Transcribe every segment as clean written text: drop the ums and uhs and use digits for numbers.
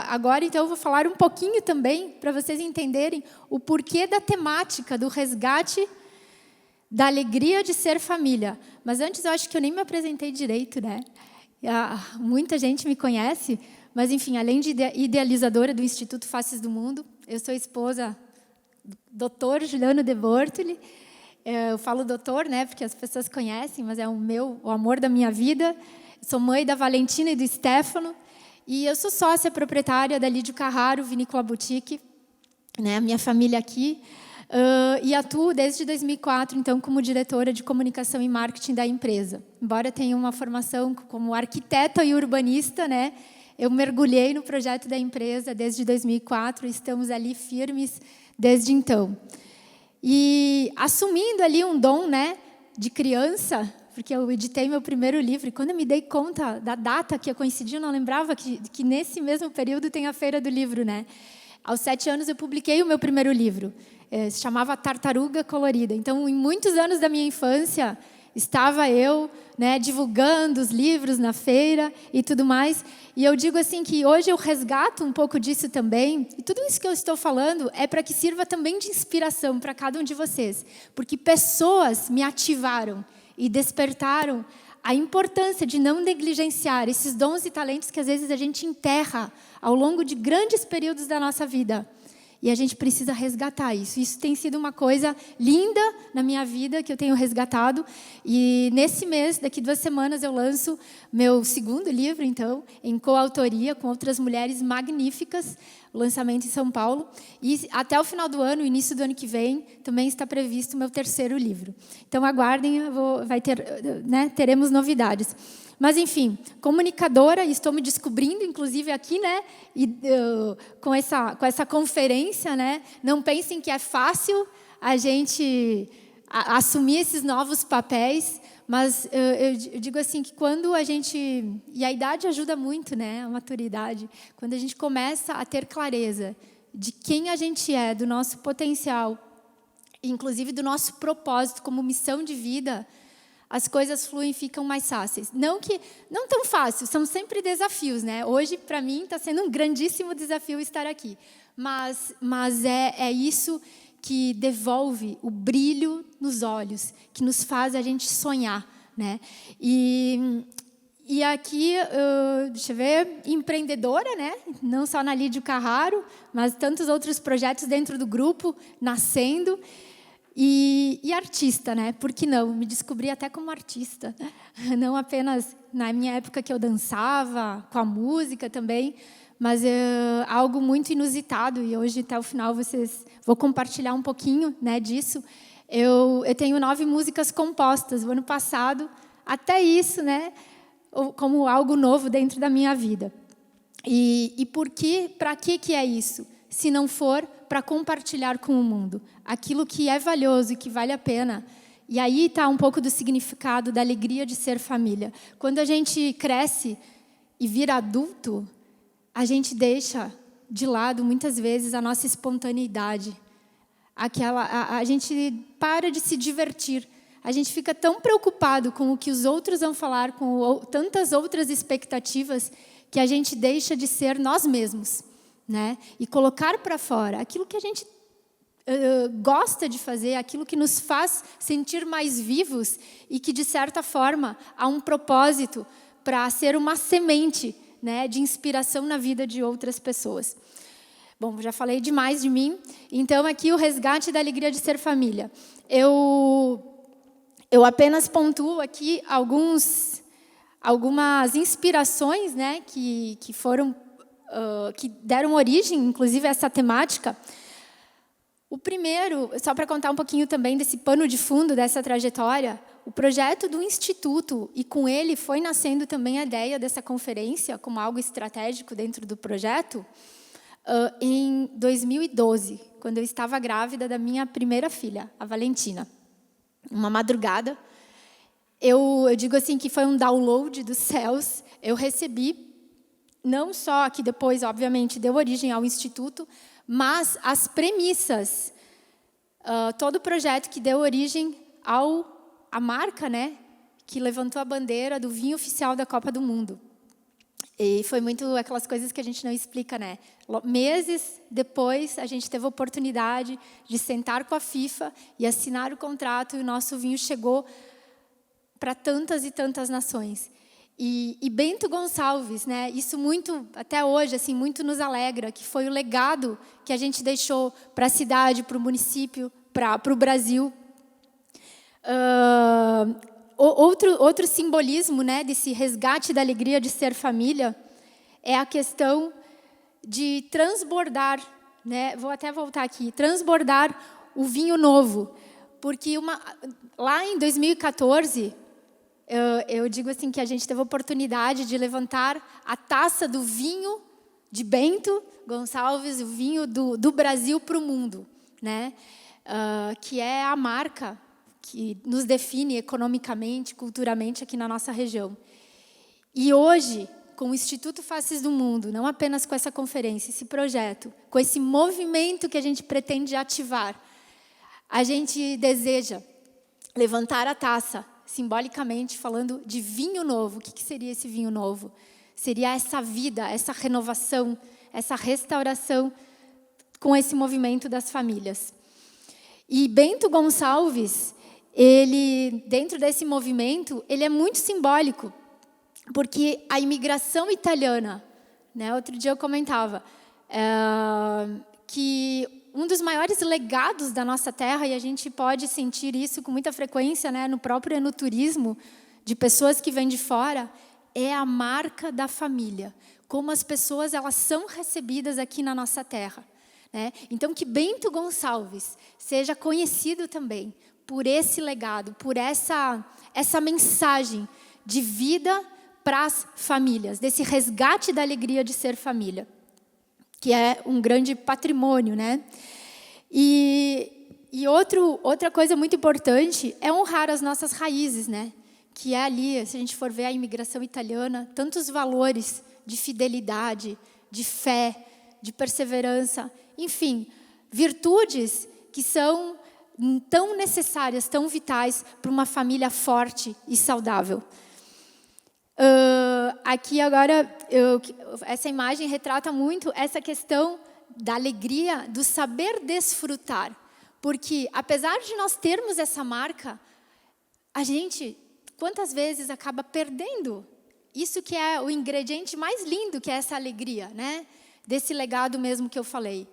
Agora, então, eu vou falar um pouquinho também, para vocês entenderem o porquê da temática do resgate da alegria de ser família. Mas antes, eu acho que eu nem me apresentei direito, né? Muita gente me conhece, mas, enfim, além de idealizadora do Instituto Faces do Mundo, eu sou esposa do Dr. Juliano de Bortoli. Eu falo doutor, né, porque as pessoas conhecem, mas é o amor da minha vida. Sou mãe da Valentina e do Stefano. E eu sou sócia proprietária da Lídio Carraro Vinícola Boutique, né, a minha família aqui. E atuo desde 2004, então, como diretora de comunicação e marketing da empresa. Embora tenha uma formação como arquiteta e urbanista, né, eu mergulhei no projeto da empresa desde 2004 e estamos ali firmes desde então. E assumindo ali um dom, né, de criança, porque eu editei meu primeiro livro, e quando eu me dei conta da data que eu coincidi, eu não lembrava que nesse mesmo período tem a Feira do Livro, né? Aos 7 anos eu publiquei o meu primeiro livro, se chamava Tartaruga Colorida. Então, em muitos anos da minha infância, estava eu, né, divulgando os livros na feira e tudo mais. E eu digo assim que hoje eu resgato um pouco disso também. E tudo isso que eu estou falando é para que sirva também de inspiração para cada um de vocês. Porque pessoas me ativaram e despertaram a importância de não negligenciar esses dons e talentos que às vezes a gente enterra ao longo de grandes períodos da nossa vida. E a gente precisa resgatar isso. Isso tem sido uma coisa linda na minha vida, que eu tenho resgatado. E nesse mês, daqui 2 semanas, eu lanço meu segundo livro, então, em coautoria com outras mulheres magníficas, lançamento em São Paulo. E até o final do ano, início do ano que vem, também está previsto o meu 3º livro. Então, aguardem, teremos novidades. Mas, enfim, comunicadora, estou me descobrindo, inclusive, aqui, né? Com essa conferência, né? Não pensem que é fácil a gente assumir esses novos papéis, mas eu digo assim que quando a gente... E a idade ajuda muito, né? A maturidade. Quando a gente começa a ter clareza de quem a gente é, do nosso potencial, inclusive do nosso propósito como missão de vida, as coisas fluem e ficam mais fáceis. Não tão fáceis, são sempre desafios, né? Hoje, para mim, está sendo um grandíssimo desafio estar aqui. Mas é isso que devolve o brilho nos olhos, que nos faz a gente sonhar, né? E aqui, deixa eu ver, empreendedora, né? Não só na Lídio Carraro, mas tantos outros projetos dentro do grupo nascendo. E artista, né? Por que não? Me descobri até como artista. Não apenas na minha época que eu dançava, com a música também, mas algo muito inusitado. E hoje, até o final, vou compartilhar um pouquinho, né, disso. Eu tenho 9 músicas compostas. O ano passado, até isso, né? Como algo novo dentro da minha vida. E para que é isso? Se não for para compartilhar com o mundo aquilo que é valioso e que vale a pena. E aí está um pouco do significado da alegria de ser família. Quando a gente cresce e vira adulto, a gente deixa de lado, muitas vezes, a nossa espontaneidade. A gente para de se divertir. A gente fica tão preocupado com o que os outros vão falar, com tantas outras expectativas, que a gente deixa de ser nós mesmos, né? E colocar para fora aquilo que a gente gosta de fazer, aquilo que nos faz sentir mais vivos e que, de certa forma, há um propósito para ser uma semente, né, de inspiração na vida de outras pessoas. Bom, já falei demais de mim. Então, aqui o resgate da alegria de ser família. Eu apenas pontuo aqui algumas inspirações, né, que foram... que deram origem, inclusive, a essa temática. O primeiro, só para contar um pouquinho também desse pano de fundo, dessa trajetória, o projeto do Instituto, e com ele foi nascendo também a ideia dessa conferência, como algo estratégico dentro do projeto, em 2012, quando eu estava grávida da minha primeira filha, a Valentina. Uma madrugada, eu digo assim que foi um download dos céus, eu recebi, não só que depois, obviamente, deu origem ao Instituto, mas as premissas, todo o projeto que deu origem à marca, né, que levantou a bandeira do vinho oficial da Copa do Mundo. E foi muito aquelas coisas que a gente não explica, né? Meses depois, a gente teve a oportunidade de sentar com a FIFA e assinar o contrato, e o nosso vinho chegou para tantas e tantas nações. E Bento Gonçalves, né? Isso muito, até hoje, assim, muito nos alegra, que foi o legado que a gente deixou para a cidade, para o município, para o Brasil. Outro simbolismo, né, desse resgate da alegria de ser família é a questão de transbordar, né? Vou até voltar aqui, transbordar o vinho novo, porque lá em 2014 eu digo assim que a gente teve a oportunidade de levantar a taça do vinho de Bento Gonçalves, o vinho do Brasil para o mundo, né? Que é a marca que nos define economicamente, culturalmente aqui na nossa região. E hoje, com o Instituto Faces do Mundo, não apenas com essa conferência, esse projeto, com esse movimento que a gente pretende ativar, a gente deseja levantar a taça, simbolicamente falando de vinho novo. O que seria esse vinho novo? Seria essa vida, essa renovação, essa restauração com esse movimento das famílias. E Bento Gonçalves, ele, dentro desse movimento, ele é muito simbólico, porque a imigração italiana, né, outro dia eu comentava, que um dos maiores legados da nossa terra, e a gente pode sentir isso com muita frequência, né, no próprio enoturismo, de pessoas que vêm de fora, é a marca da família, como as pessoas elas são recebidas aqui na nossa terra, né? Então, que Bento Gonçalves seja conhecido também por esse legado, por essa mensagem de vida para as famílias, desse resgate da alegria de ser família, que é um grande patrimônio, né? E outra coisa muito importante é honrar as nossas raízes, né? Que é ali, se a gente for ver a imigração italiana, tantos valores de fidelidade, de fé, de perseverança, enfim, virtudes que são tão necessárias, tão vitais para uma família forte e saudável. Aqui agora, essa imagem retrata muito essa questão da alegria, do saber desfrutar. Porque, apesar de nós termos essa marca, a gente, quantas vezes, acaba perdendo isso que é o ingrediente mais lindo, que é essa alegria, né? Desse legado mesmo que eu falei.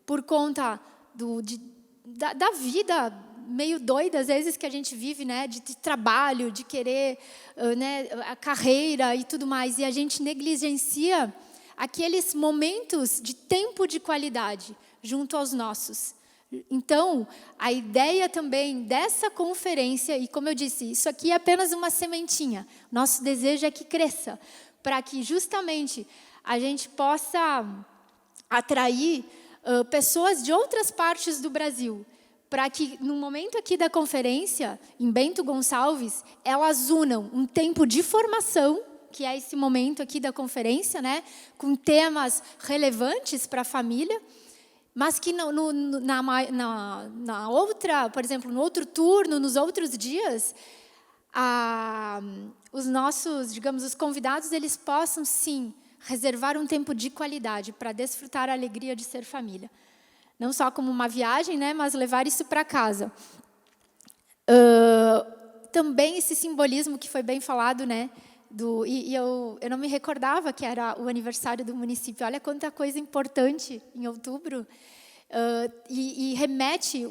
Por conta da vida meio doida, às vezes, que a gente vive, né? De trabalho, de querer né, a carreira e tudo mais. E a gente negligencia aqueles momentos de tempo de qualidade junto aos nossos. Então, a ideia também dessa conferência, e como eu disse, isso aqui é apenas uma sementinha. Nosso desejo é que cresça, para que justamente a gente possa atrair pessoas de outras partes do Brasil, para que no momento aqui da conferência, em Bento Gonçalves, elas unam um tempo de formação, que é esse momento aqui da conferência, né, com temas relevantes para a família, mas que na outra, por exemplo, no outro turno, nos outros dias, os nossos, digamos, os convidados, eles possam, sim, reservar um tempo de qualidade para desfrutar a alegria de ser família. Não só como uma viagem, né, mas levar isso para casa. Também esse simbolismo que foi bem falado, né, eu não me recordava que era o aniversário do município. Olha quanta coisa importante em outubro. E remete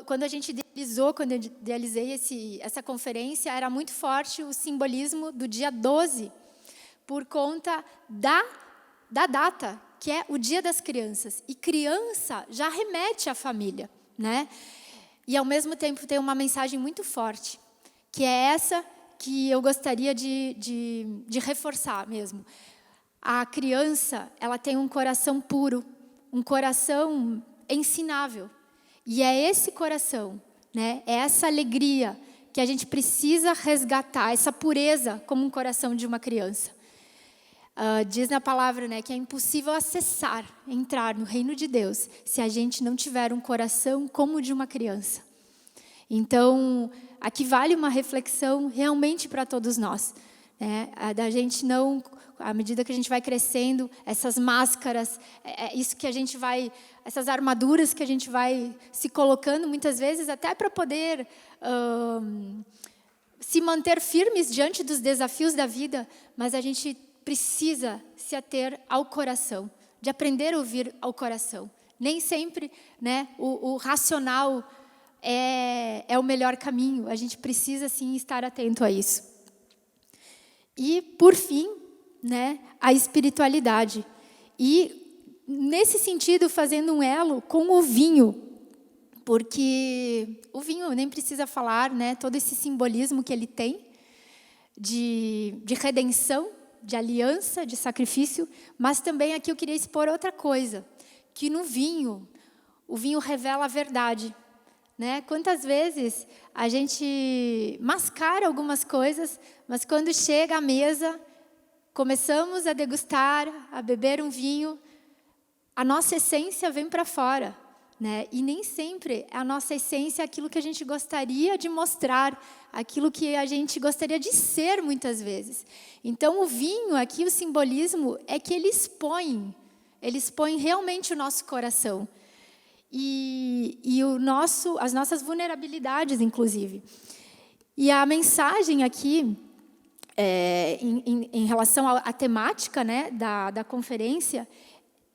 quando a gente idealizou, quando eu idealizei essa conferência, era muito forte o simbolismo do dia 12, por conta da data, que é o Dia das Crianças. E criança já remete à família, né? E, ao mesmo tempo, tem uma mensagem muito forte, que é essa que eu gostaria de reforçar mesmo. A criança, ela tem um coração puro, um coração ensinável. E é esse coração, né? É essa alegria que a gente precisa resgatar, essa pureza como um coração de uma criança. Diz na palavra, né, que é impossível acessar, entrar no reino de Deus, se a gente não tiver um coração como o de uma criança. Então, aqui vale uma reflexão realmente para todos nós, né, da gente não À medida que a gente vai crescendo, essas máscaras, isso que a gente vai, essas armaduras que a gente vai se colocando muitas vezes até para poder se manter firmes diante dos desafios da vida, mas a gente precisa se ater ao coração, de aprender a ouvir ao coração. Nem sempre, né, o racional é o melhor caminho. A gente precisa, sim, estar atento a isso. E, por fim, né, a espiritualidade. E, nesse sentido, fazendo um elo com o vinho, porque o vinho nem precisa falar, né, todo esse simbolismo que ele tem de redenção, de aliança, de sacrifício, mas também aqui eu queria expor outra coisa, que no vinho, o vinho revela a verdade. Né? Quantas vezes a gente mascara algumas coisas, mas quando chega à mesa, começamos a degustar, a beber um vinho, a nossa essência vem para fora. Né? E nem sempre a nossa essência é aquilo que a gente gostaria de mostrar, aquilo que a gente gostaria de ser muitas vezes. Então, o vinho, aqui o simbolismo é que ele expõe realmente o nosso coração. E as nossas vulnerabilidades, inclusive. E a mensagem aqui, em relação à temática, né, da conferência,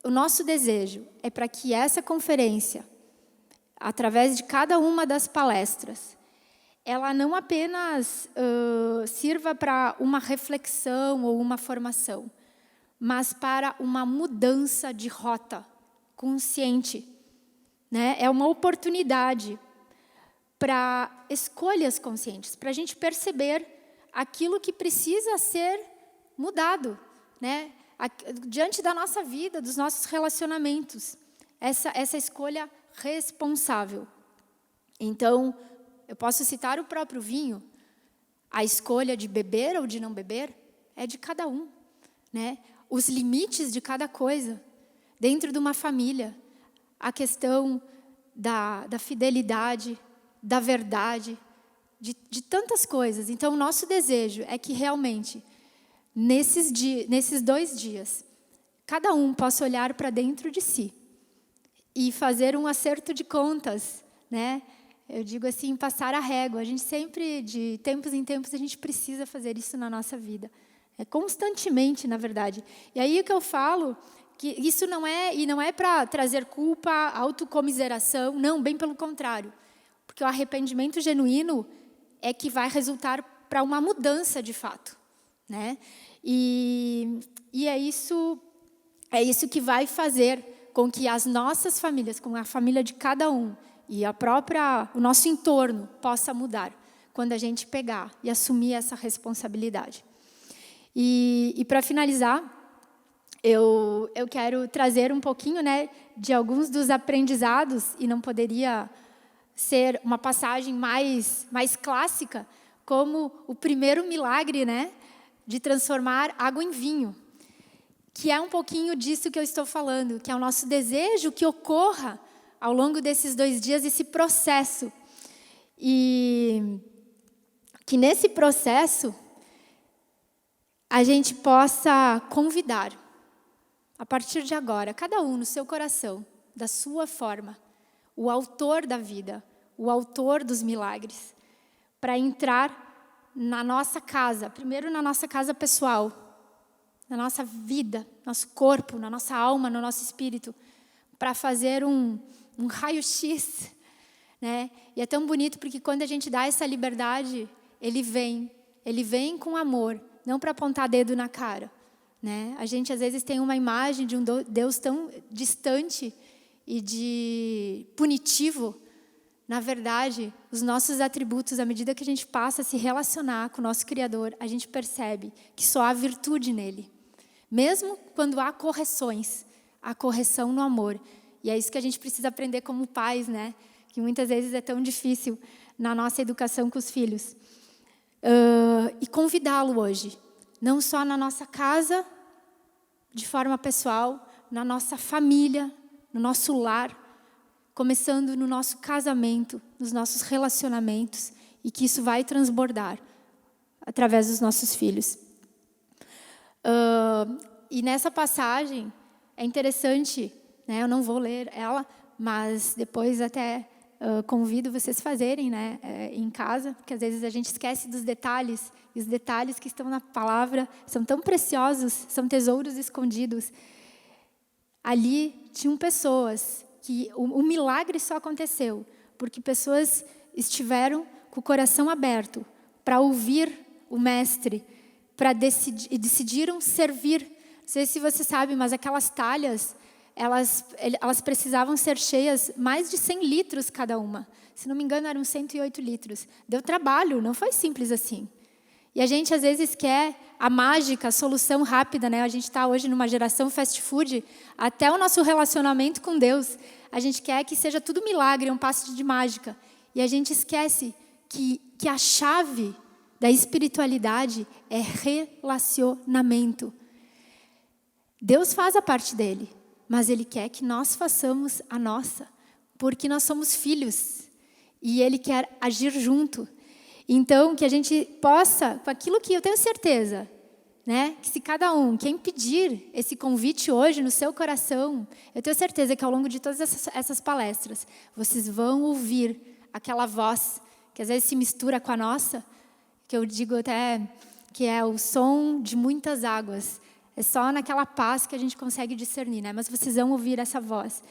o nosso desejo é para que essa conferência, através de cada uma das palestras, ela não apenas sirva para uma reflexão ou uma formação, mas para uma mudança de rota consciente. Né? É uma oportunidade para escolhas conscientes, para a gente perceber aquilo que precisa ser mudado, né? Diante da nossa vida, dos nossos relacionamentos. Essa escolha responsável. Então, eu posso citar o próprio vinho. A escolha de beber ou de não beber é de cada um. Né? Os limites de cada coisa. Dentro de uma família. A questão da fidelidade, da verdade, de tantas coisas. Então, o nosso desejo é que realmente, nesses 2 dias, cada um possa olhar para dentro de si e fazer um acerto de contas. Né? Eu digo assim, passar a régua. A gente sempre, de tempos em tempos, a gente precisa fazer isso na nossa vida. Constantemente, na verdade. E aí o que eu falo... que isso não é para trazer culpa, autocomiseração, não, bem pelo contrário. Porque o arrependimento genuíno é que vai resultar para uma mudança de fato. Né? E é isso que vai fazer com que as nossas famílias, com a família de cada um, e o nosso entorno possa mudar, quando a gente pegar e assumir essa responsabilidade. E para finalizar, eu quero trazer um pouquinho, né, de alguns dos aprendizados, e não poderia ser uma passagem mais clássica, como o primeiro milagre, né, de transformar água em vinho, que é um pouquinho disso que eu estou falando, que é o nosso desejo que ocorra ao longo desses 2 dias, esse processo. E que nesse processo a gente possa convidar, a partir de agora, cada um no seu coração, da sua forma, o autor da vida, o autor dos milagres, para entrar na nossa casa, primeiro na nossa casa pessoal, na nossa vida, nosso corpo, na nossa alma, no nosso espírito, para fazer um raio-x. Né? E é tão bonito porque quando a gente dá essa liberdade, ele vem com amor, não para apontar dedo na cara. Né? A gente às vezes tem uma imagem de um Deus tão distante e de punitivo. Na verdade, os nossos atributos, à medida que a gente passa a se relacionar com o nosso Criador, a gente percebe que só há virtude nele. Mesmo quando há correções, há correção no amor. E é isso que a gente precisa aprender como pais, né? Que muitas vezes é tão difícil na nossa educação com os filhos. E convidá-lo hoje, não só na nossa casa, de forma pessoal, na nossa família, no nosso lar, começando no nosso casamento, nos nossos relacionamentos, e que isso vai transbordar através dos nossos filhos. E nessa passagem, é interessante, né? Eu não vou ler ela, mas depois até convido vocês a fazerem, né? Em casa, porque às vezes a gente esquece dos detalhes, e os detalhes que estão na palavra são tão preciosos, são tesouros escondidos. Ali tinham pessoas que o milagre só aconteceu porque pessoas estiveram com o coração aberto para ouvir o mestre, para decidiram servir. Não sei se você sabe, mas aquelas talhas, elas precisavam ser cheias mais de 100 litros cada uma. Se não me engano, eram 108 litros. Deu trabalho, não foi simples assim. E a gente, às vezes, quer a mágica, a solução rápida, né? A gente está hoje numa geração fast food, até o nosso relacionamento com Deus. A gente quer que seja tudo milagre, um passe de mágica. E a gente esquece que a chave da espiritualidade é relacionamento. Deus faz a parte dele, mas Ele quer que nós façamos a nossa, porque nós somos filhos e Ele quer agir junto. Então, que a gente possa, com aquilo que eu tenho certeza, né, que se cada um, quem pedir esse convite hoje no seu coração, eu tenho certeza que ao longo de todas essas palestras, vocês vão ouvir aquela voz que às vezes se mistura com a nossa, que eu digo até que é o som de muitas águas. É só naquela paz que a gente consegue discernir, né? Mas vocês vão ouvir essa voz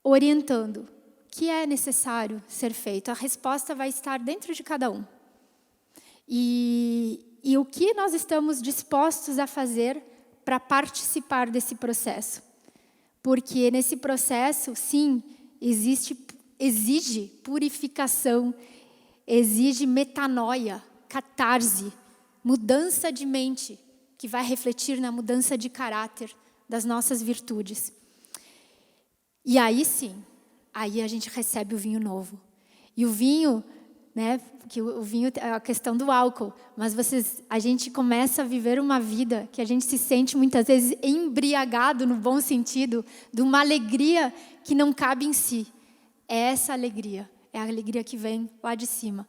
orientando o que é necessário ser feito. A resposta vai estar dentro de cada um. E o que nós estamos dispostos a fazer para participar desse processo. Porque nesse processo, sim, exige purificação, exige metanoia, catarse, mudança de mente, que vai refletir na mudança de caráter das nossas virtudes. E aí sim, aí a gente recebe o vinho novo. E o vinho, né, que o vinho é a questão do álcool, mas a gente começa a viver uma vida que a gente se sente muitas vezes embriagado no bom sentido, de uma alegria que não cabe em si. É essa alegria, é a alegria que vem lá de cima.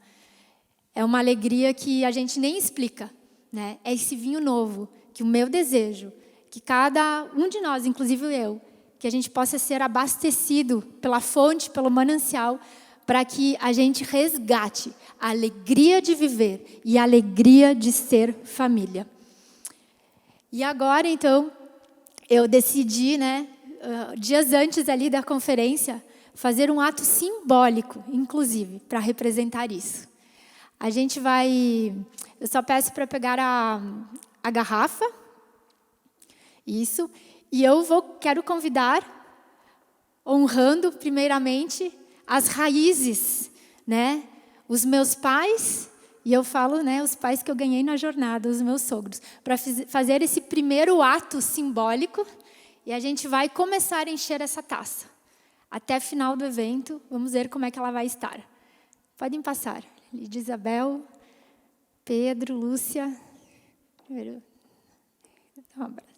É uma alegria que a gente nem explica, né? É esse vinho novo, que o meu desejo, que cada um de nós, inclusive eu, que a gente possa ser abastecido pela fonte, pelo manancial, para que a gente resgate a alegria de viver e a alegria de ser família. E agora, então, eu decidi, né, dias antes ali da conferência, fazer um ato simbólico, inclusive, para representar isso. A gente vai... Eu só peço para pegar a garrafa. Isso. E quero convidar, honrando, primeiramente, as raízes, né? Os meus pais, e eu falo, né, os pais que eu ganhei na jornada, os meus sogros, para fazer esse primeiro ato simbólico, e a gente vai começar a encher essa taça. Até final do evento, vamos ver como é que ela vai estar. Podem passar. Lídia Isabel, Pedro, Lúcia. Primeiro, dá um abraço.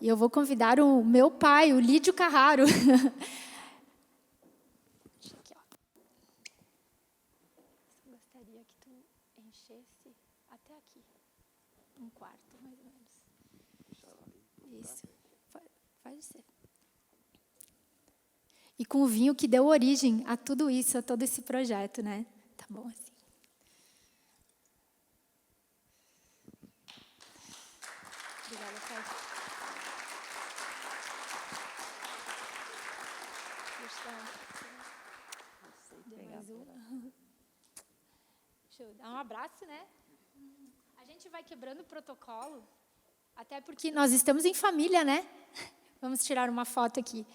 E eu vou convidar o meu pai, o Lídio Carraro. Aqui, ó. Eu gostaria que tu enchesse até aqui. Um quarto, mais ou menos. Isso. Pode ser. E com o vinho que deu origem a tudo isso, a todo esse projeto, né? Tá bom assim. Obrigada, Pai. Deixa eu dar um abraço, né? A gente vai quebrando o protocolo, até porque nós estamos em família, né? Vamos tirar uma foto aqui.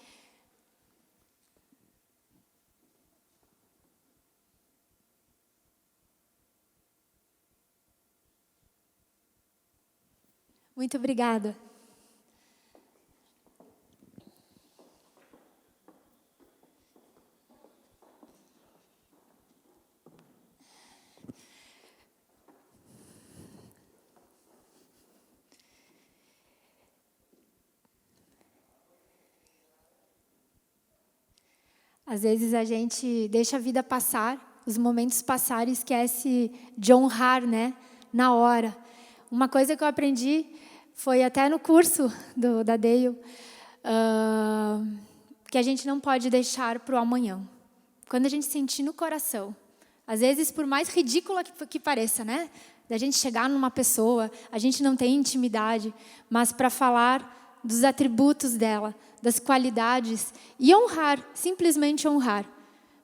Muito obrigada. Às vezes a gente deixa a vida passar, os momentos passar e esquece de honrar, né, na hora. uma coisa que eu aprendi foi até no curso da Dale, que a gente não pode deixar para o amanhã. Quando a gente sentir no coração, às vezes, por mais ridícula que pareça, né? Da gente chegar numa pessoa, a gente não tem intimidade, mas para falar dos atributos dela, das qualidades, e honrar, simplesmente honrar.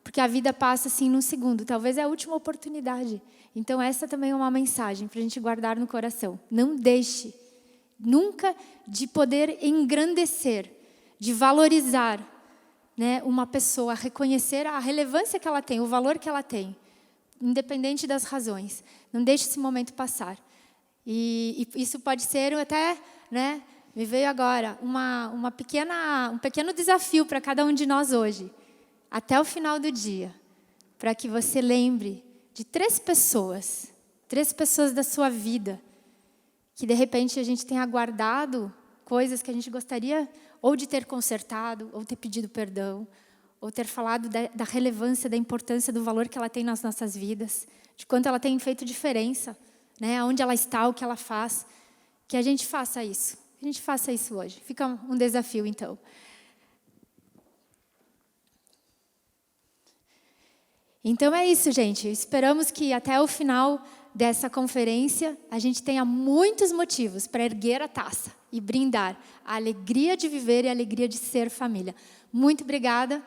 Porque a vida passa assim num segundo, talvez é a última oportunidade. Então essa também é uma mensagem para a gente guardar no coração. Não deixe nunca de poder engrandecer, de valorizar, né, uma pessoa, reconhecer a relevância que ela tem, o valor que ela tem, independente das razões. Não deixe esse momento passar. E isso pode ser até, né, me veio agora, um pequeno desafio para cada um de nós hoje, até o final do dia, para que você lembre de 3 pessoas da sua vida, que de repente a gente tenha guardado coisas que a gente gostaria ou de ter consertado, ou ter pedido perdão, ou ter falado da relevância, da importância, do valor que ela tem nas nossas vidas, de quanto ela tem feito diferença, né? Onde ela está, o que ela faz. Que a gente faça isso. Que a gente faça isso hoje. Fica um desafio, então. Então é isso, gente. Esperamos que até o final dessa conferência a gente tenha muitos motivos para erguer a taça e brindar a alegria de viver e a alegria de ser família. Muito obrigada.